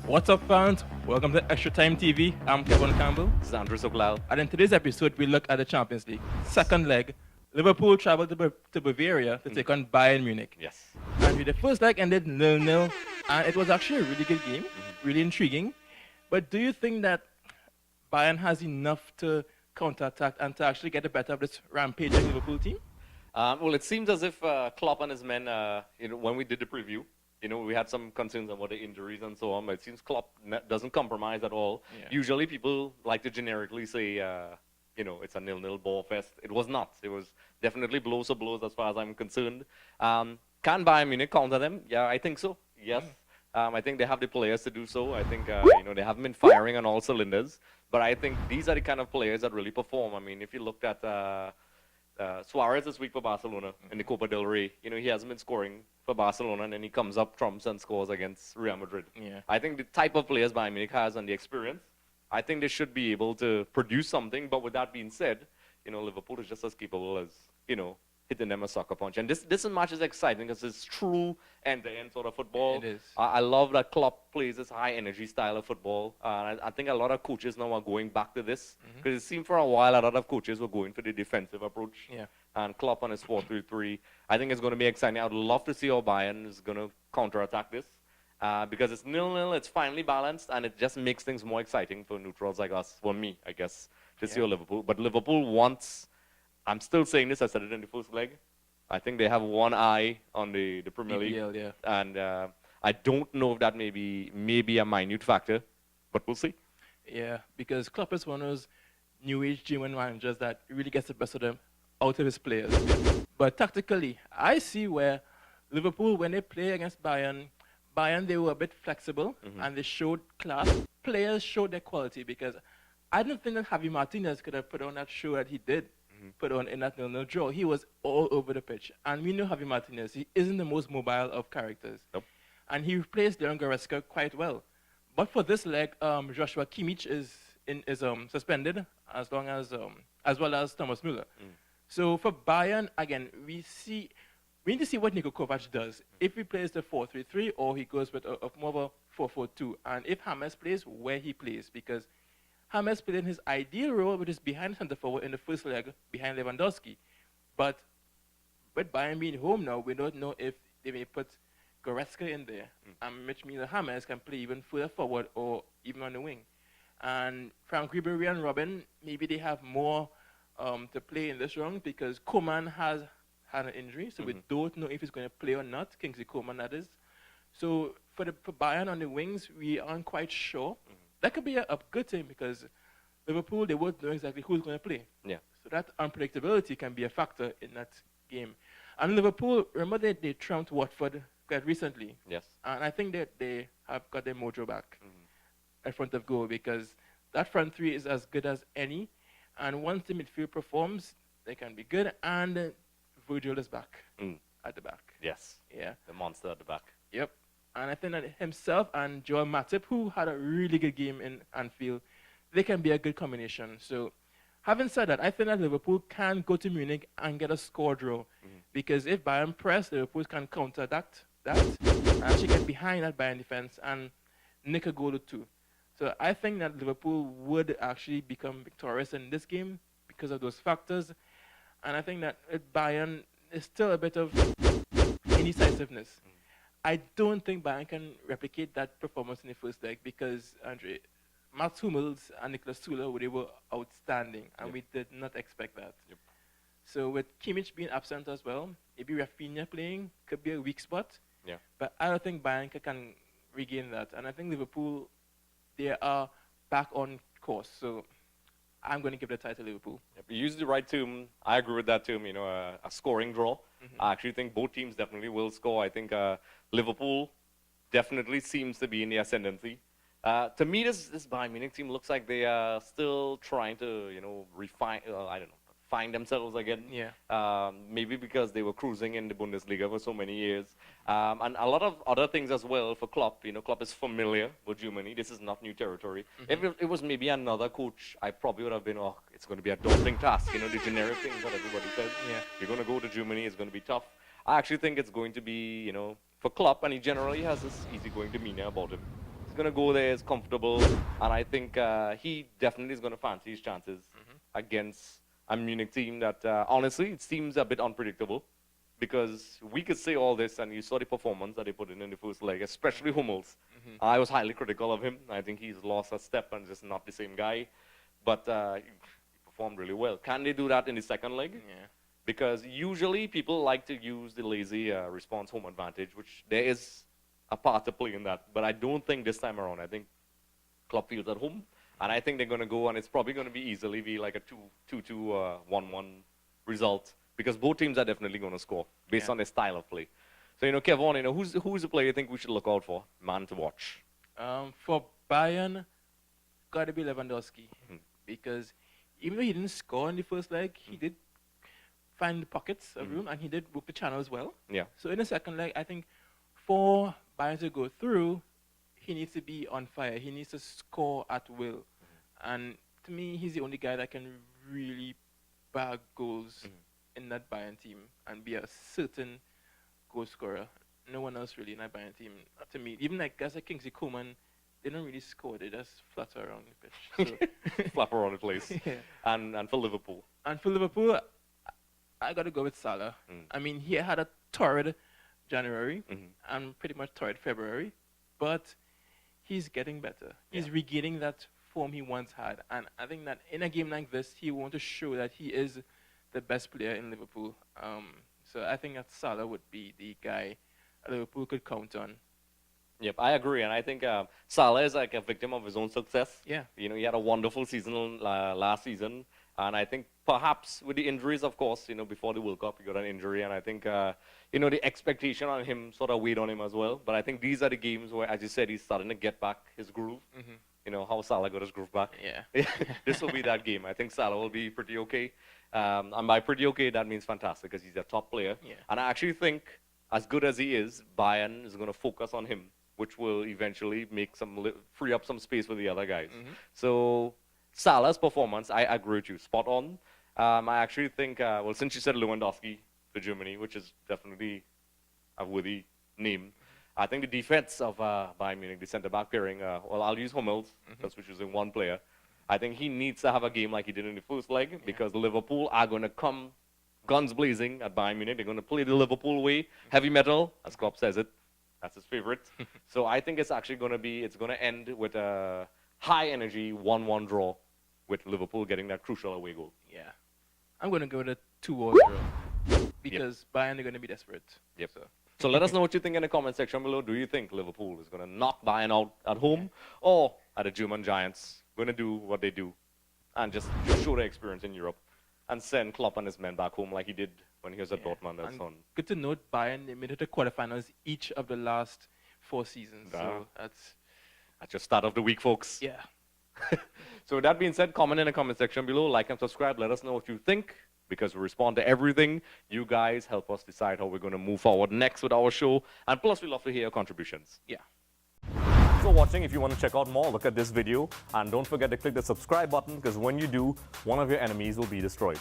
What's up, fans? Welcome to Extra Time TV. I'm Kevon Campbell. This is Andre Soglal. And in today's episode, we look at the Champions League. Second leg, Liverpool traveled to Bavaria to take on Bayern Munich. Yes. And the first leg ended 0-0, and it was actually a really good game, really intriguing. But do you think that Bayern has enough to counterattack and to actually get the better of this rampaging Liverpool team? Well, it seems as if Klopp and his men, when we did the preview, we had some concerns about the injuries and so on, but it seems Klopp doesn't compromise at all. Yeah. Usually people like to generically say, it's a 0-0 ball fest. It was not. It was definitely blows for blows as far as I'm concerned. Can Bayern Munich counter them? Yeah, I think so. Yes. I think they have the players to do so. I think, they haven't been firing on all cylinders, but I think these are the kind of players that really perform. I mean, if you looked at Suarez this week for Barcelona in the Copa del Rey, he hasn't been scoring for Barcelona, and then he comes up trumps and scores against Real Madrid. Yeah. I think the type of players Bayern Munich has and the experience, I think they should be able to produce something. But with that being said, Liverpool is just as capable as, hitting them a sucker punch. And this match is exciting because it's true end-to-end sort of football. It is. I love that Klopp plays this high-energy style of football. I think a lot of coaches now are going back to this because it seemed for a while a lot of coaches were going for the defensive approach. Yeah. And Klopp on his 4-3-3. I think it's going to be exciting. I would love to see how Bayern is going to counterattack this because it's 0-0, it's finally balanced, and it just makes things more exciting for neutrals like us, for me, I guess, to see how Liverpool. But Liverpool wants... I'm still saying this, I said it in the first leg. I think they have one eye on the Premier League. EPL, yeah. And I don't know if that may be a minute factor, but we'll see. Yeah, because Klopp is one of those new age German managers that really gets the best of them out of his players. But tactically, I see where Liverpool, when they play against Bayern, they were a bit flexible and they showed class. Players showed their quality because I don't think that Javi Martinez could have put on that show that he did. Put on in that 0-0 draw. He was all over the pitch. And we know Javi Martinez, he isn't the most mobile of characters. Nope. And he replaced Leon Goretzka quite well. But for this leg, Joshua Kimmich is suspended as well as Thomas Müller. So for Bayern, again, we need to see what Niko Kovac does. If he plays the 4-3-3 or he goes with more of a 4-4-2. And if James plays, where he plays. Because James played in his ideal role, which is behind center forward in the first leg, behind Lewandowski. But with Bayern being home now, we don't know if they may put Goretzka in there, which means that James can play even further forward or even on the wing. And Frank Ribery and Robin, maybe they have more to play in this round because Coman has had an injury, so we don't know if he's going to play or not. Kingsley Coman, that is. So for Bayern on the wings, we aren't quite sure. That could be a good thing because Liverpool, they won't know exactly who's going to play. Yeah. So that unpredictability can be a factor in that game. And Liverpool, remember they trumped Watford quite recently. Yes. And I think that they have got their mojo back in front of goal because that front three is as good as any. And once the midfield performs, they can be good. And Virgil is back at the back. Yes. Yeah. The monster at the back. Yep. And I think that himself and Joel Matip, who had a really good game in Anfield, they can be a good combination. So, having said that, I think that Liverpool can go to Munich and get a score draw. Because if Bayern press, Liverpool can counter that and actually get behind that Bayern defense and nick a goal or two. So, I think that Liverpool would actually become victorious in this game because of those factors. And I think that with Bayern, there's still a bit of indecisiveness. I don't think Bayern can replicate that performance in the first leg because, Andre, Mats Hummels and Niklas Süle, they were outstanding, and we did not expect that. Yep. So with Kimmich being absent as well, maybe Rafinha playing could be a weak spot. Yeah. But I don't think Bayern can regain that. And I think Liverpool, they are back on course. So I'm going to give the title to Liverpool. Yep, you used the right term. I agree with that term, a scoring draw. I actually think both teams definitely will score. I think Liverpool definitely seems to be in the ascendancy. To me, this Bayern Munich team looks like they are still trying to, find themselves again. Yeah. Maybe because they were cruising in the Bundesliga for so many years. And a lot of other things as well for Klopp. Klopp is familiar with Germany. This is not new territory. If it was maybe another coach, I probably would have been, it's going to be a daunting task. The generic things that everybody says. Yeah. You're going to go to Germany, it's going to be tough. I actually think it's going to be, for Klopp, and he generally has this easygoing demeanor about him. He's going to go there, he's comfortable, and I think he definitely is going to fancy his chances against a Munich team that, honestly, it seems a bit unpredictable. Because we could say all this, and you saw the performance that they put in the first leg, especially Hummels. I was highly critical of him. I think he's lost a step and just not the same guy. But he performed really well. Can they do that in the second leg? Yeah. Because usually people like to use the lazy response home advantage, which there is a part to play in that. But I don't think this time around. I think Klopp feels at home. And I think they're going to go, and it's probably going to be easily be like a 2-2, 1-1 result. Because both teams are definitely going to score based on their style of play. So, Kevon, who's the player you think we should look out for? Man to watch. For Bayern, got to be Lewandowski. Because even though he didn't score in the first leg, he did find the pockets of room, and he did work the channels well. Yeah. So in the second leg, I think for Bayern to go through, he needs to be on fire. He needs to score at will. And to me, he's the only guy that can really bag goals in that Bayern team and be a certain goal scorer. No one else really in that Bayern team, to me. Even like guys like Kingsley Coman, they don't really score. They just flutter around the pitch. So. Flap around the place. Yeah. And for Liverpool? And for Liverpool, I got to go with Salah. I mean, he had a torrid January and pretty much torrid February, but he's getting better. He's regaining that form he once had. And I think that in a game like this, he wants to show that he is the best player in Liverpool. So I think that Salah would be the guy Liverpool could count on. Yep, I agree. And I think Salah is like a victim of his own success. Yeah. He had a wonderful season last season. And I think perhaps with the injuries, of course, before the World Cup, he got an injury. And I think, the expectation on him sort of weighed on him as well. But I think these are the games where, as you said, he's starting to get back his groove. How Salah got his groove back. Yeah. This will be that game. I think Salah will be pretty okay. And by pretty okay, that means fantastic because he's a top player. Yeah. And I actually think, as good as he is, Bayern is going to focus on him, which will eventually make free up some space for the other guys. So Salah's performance, I agree with you, spot on. I actually think, since you said Lewandowski for Germany, which is definitely a worthy name, I think the defense of Bayern Munich, the centre-back pairing, I'll use Hummels, that's which is in one player. I think he needs to have a game like he did in the first leg because Liverpool are going to come guns blazing at Bayern Munich. They're going to play the Liverpool way, heavy metal, as Klopp says it. That's his favorite. So I think it's actually going to end with a high-energy 1-1 draw with Liverpool getting that crucial away goal. Yeah. I'm going to go with a 2-2 draw because Bayern are going to be desperate. Yep. So let us know what you think in the comment section below. Do you think Liverpool is going to knock Bayern out at home or are the German Giants going to do what they do and just show their experience in Europe and send Klopp and his men back home like he did when he was at Dortmund and so on? Good to note, Bayern, they made it to quarterfinals each of the last 4 seasons. So that's just start of the week, folks. Yeah. So with that being said, comment in the comment section below, like and subscribe. Let us know what you think because we respond to everything. You guys help us decide how we're going to move forward next with our show. And plus, we love to hear your contributions. Yeah. Thanks for watching. If you want to check out more, look at this video. And don't forget to click the subscribe button because when you do, one of your enemies will be destroyed.